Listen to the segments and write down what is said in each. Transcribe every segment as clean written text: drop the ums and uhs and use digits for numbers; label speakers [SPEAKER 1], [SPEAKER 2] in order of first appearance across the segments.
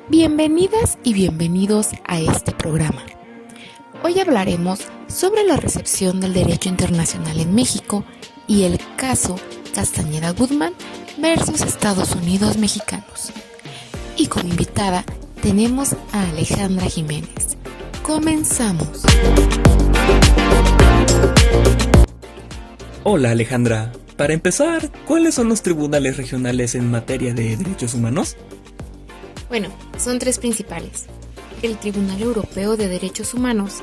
[SPEAKER 1] Bienvenidas y bienvenidos a este programa. Hoy hablaremos sobre la recepción del derecho internacional en México y el caso Castañeda Guzmán versus Estados Unidos mexicanos. Y como invitada tenemos a Alejandra Jiménez. Comenzamos.
[SPEAKER 2] Hola Alejandra, para empezar, ¿cuáles son los tribunales regionales en materia de derechos humanos?
[SPEAKER 1] Bueno, son tres principales: el Tribunal Europeo de Derechos Humanos,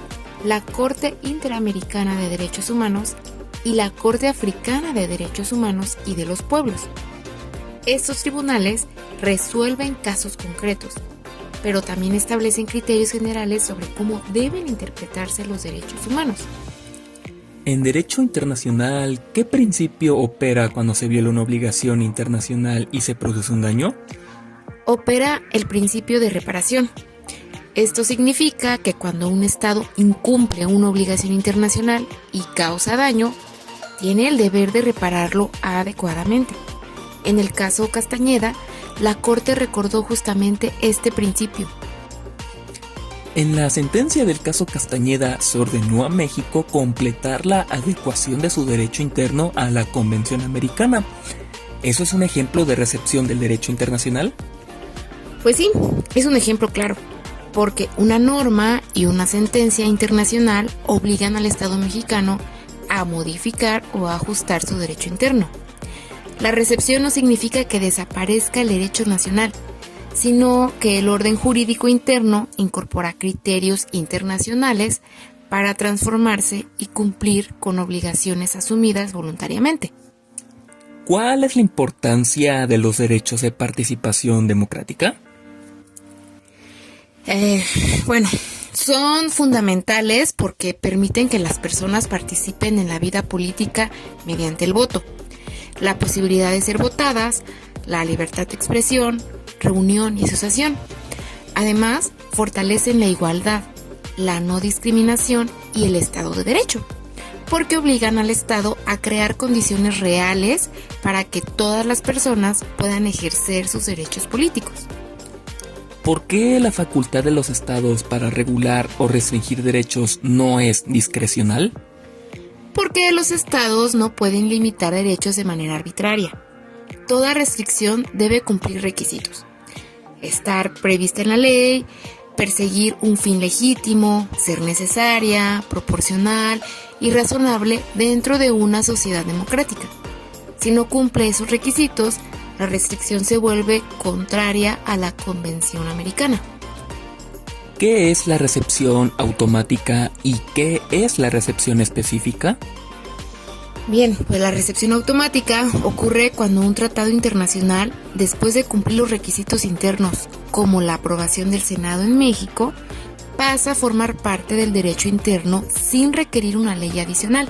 [SPEAKER 1] la Corte Interamericana de Derechos Humanos y la Corte Africana de Derechos Humanos y de los Pueblos. Estos tribunales resuelven casos concretos, pero también establecen criterios generales sobre cómo deben interpretarse los derechos humanos.
[SPEAKER 2] En derecho internacional, ¿qué principio opera cuando se viola una obligación internacional y se produce un daño?
[SPEAKER 1] Opera el principio de reparación. Esto significa que cuando un Estado incumple una obligación internacional y causa daño, tiene el deber de repararlo adecuadamente. En el caso Castañeda, la Corte recordó justamente este principio.
[SPEAKER 2] En la sentencia del caso Castañeda se ordenó a México completar la adecuación de su derecho interno a la Convención Americana. ¿Eso es un ejemplo de recepción del derecho internacional?
[SPEAKER 1] Pues sí, es un ejemplo claro, porque una norma y una sentencia internacional obligan al Estado mexicano a modificar o a ajustar su derecho interno. La recepción no significa que desaparezca el derecho nacional, sino que el orden jurídico interno incorpora criterios internacionales para transformarse y cumplir con obligaciones asumidas voluntariamente.
[SPEAKER 2] ¿Cuál es la importancia de los derechos de participación democrática?
[SPEAKER 1] Bueno, son fundamentales porque permiten que las personas participen en la vida política mediante el voto, la posibilidad de ser votadas, la libertad de expresión, reunión y asociación. Además, fortalecen la igualdad, la no discriminación y el Estado de Derecho, porque obligan al Estado a crear condiciones reales para que todas las personas puedan ejercer sus derechos políticos.
[SPEAKER 2] ¿Por qué la facultad de los estados para regular o restringir derechos no es discrecional?
[SPEAKER 1] Porque los estados no pueden limitar derechos de manera arbitraria. Toda restricción debe cumplir requisitos: estar prevista en la ley, perseguir un fin legítimo, ser necesaria, proporcional y razonable dentro de una sociedad democrática. Si no cumple esos requisitos, la restricción se vuelve contraria a la Convención Americana.
[SPEAKER 2] ¿Qué es la recepción automática y qué es la recepción específica?
[SPEAKER 1] Bien, pues la recepción automática ocurre cuando un tratado internacional, después de cumplir los requisitos internos, como la aprobación del Senado en México, pasa a formar parte del derecho interno sin requerir una ley adicional.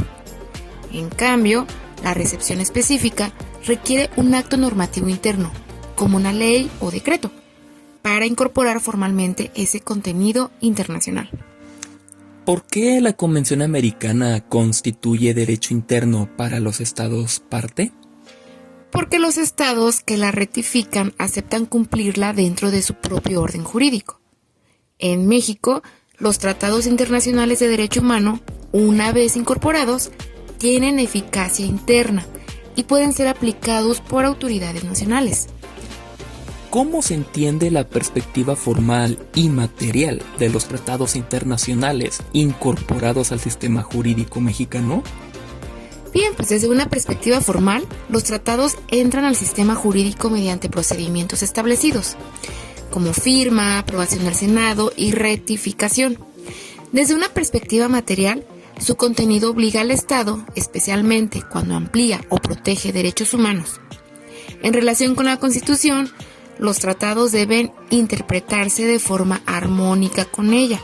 [SPEAKER 1] En cambio, la recepción específica requiere un acto normativo interno, como una ley o decreto, para incorporar formalmente ese contenido internacional.
[SPEAKER 2] ¿Por qué la Convención Americana constituye derecho interno para los estados parte?
[SPEAKER 1] Porque los estados que la ratifican aceptan cumplirla dentro de su propio orden jurídico. En México, los tratados internacionales de derecho humano, una vez incorporados, tienen eficacia interna y pueden ser aplicados por autoridades nacionales.
[SPEAKER 2] ¿Cómo se entiende la perspectiva formal y material de los tratados internacionales incorporados al sistema jurídico mexicano?
[SPEAKER 1] Bien, pues desde una perspectiva formal, los tratados entran al sistema jurídico mediante procedimientos establecidos, como firma, aprobación del Senado y rectificación. Desde una perspectiva material, su contenido obliga al Estado, especialmente cuando amplía o protege derechos humanos. En relación con la Constitución, los tratados deben interpretarse de forma armónica con ella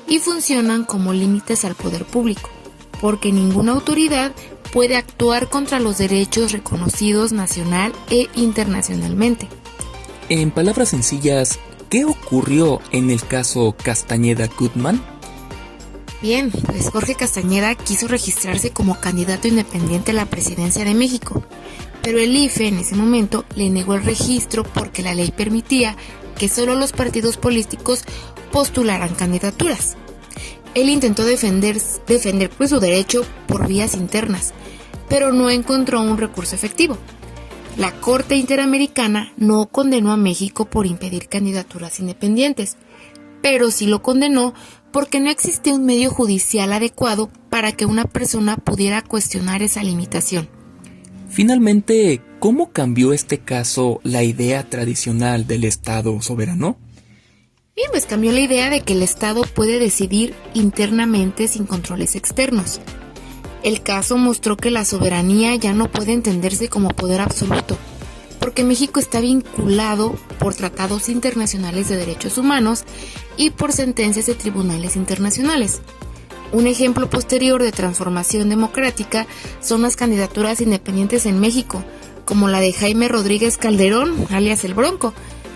[SPEAKER 1] y funcionan como límites al poder público, porque ninguna autoridad puede actuar contra los derechos reconocidos nacional e internacionalmente.
[SPEAKER 2] En palabras sencillas, ¿qué ocurrió en el caso Castañeda Guzmán?
[SPEAKER 1] Bien, pues Jorge Castañeda quiso registrarse como candidato independiente a la presidencia de México, pero el IFE en ese momento le negó el registro porque la ley permitía que solo los partidos políticos postularan candidaturas. Él intentó defender pues, su derecho por vías internas, pero no encontró un recurso efectivo. La Corte Interamericana no condenó a México por impedir candidaturas independientes, pero sí lo condenó porque no existía un medio judicial adecuado para que una persona pudiera cuestionar esa limitación.
[SPEAKER 2] Finalmente, ¿cómo cambió este caso la idea tradicional del Estado soberano?
[SPEAKER 1] Bien, pues cambió la idea de que el Estado puede decidir internamente sin controles externos. El caso mostró que la soberanía ya no puede entenderse como poder absoluto, porque México está vinculado por tratados internacionales de derechos humanos y por sentencias de tribunales internacionales. Un ejemplo posterior de transformación democrática son las candidaturas independientes en México, como la de Jaime Rodríguez Calderón, alias El Bronco,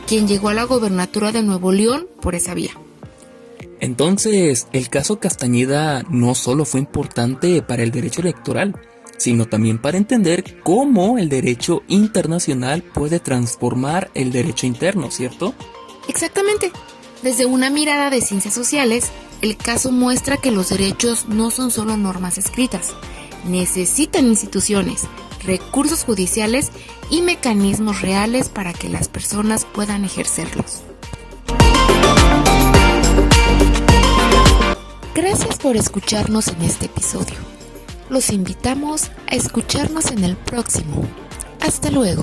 [SPEAKER 1] quien llegó a la gobernatura de Nuevo León por esa vía.
[SPEAKER 2] Entonces, el caso Castañeda no solo fue importante para el derecho electoral, sino también para entender cómo el derecho internacional puede transformar el derecho interno, ¿cierto?
[SPEAKER 1] Exactamente. Desde una mirada de ciencias sociales, el caso muestra que los derechos no son solo normas escritas, necesitan instituciones, recursos judiciales y mecanismos reales para que las personas puedan ejercerlos. Gracias por escucharnos en este episodio. Los invitamos a escucharnos en el próximo. Hasta luego.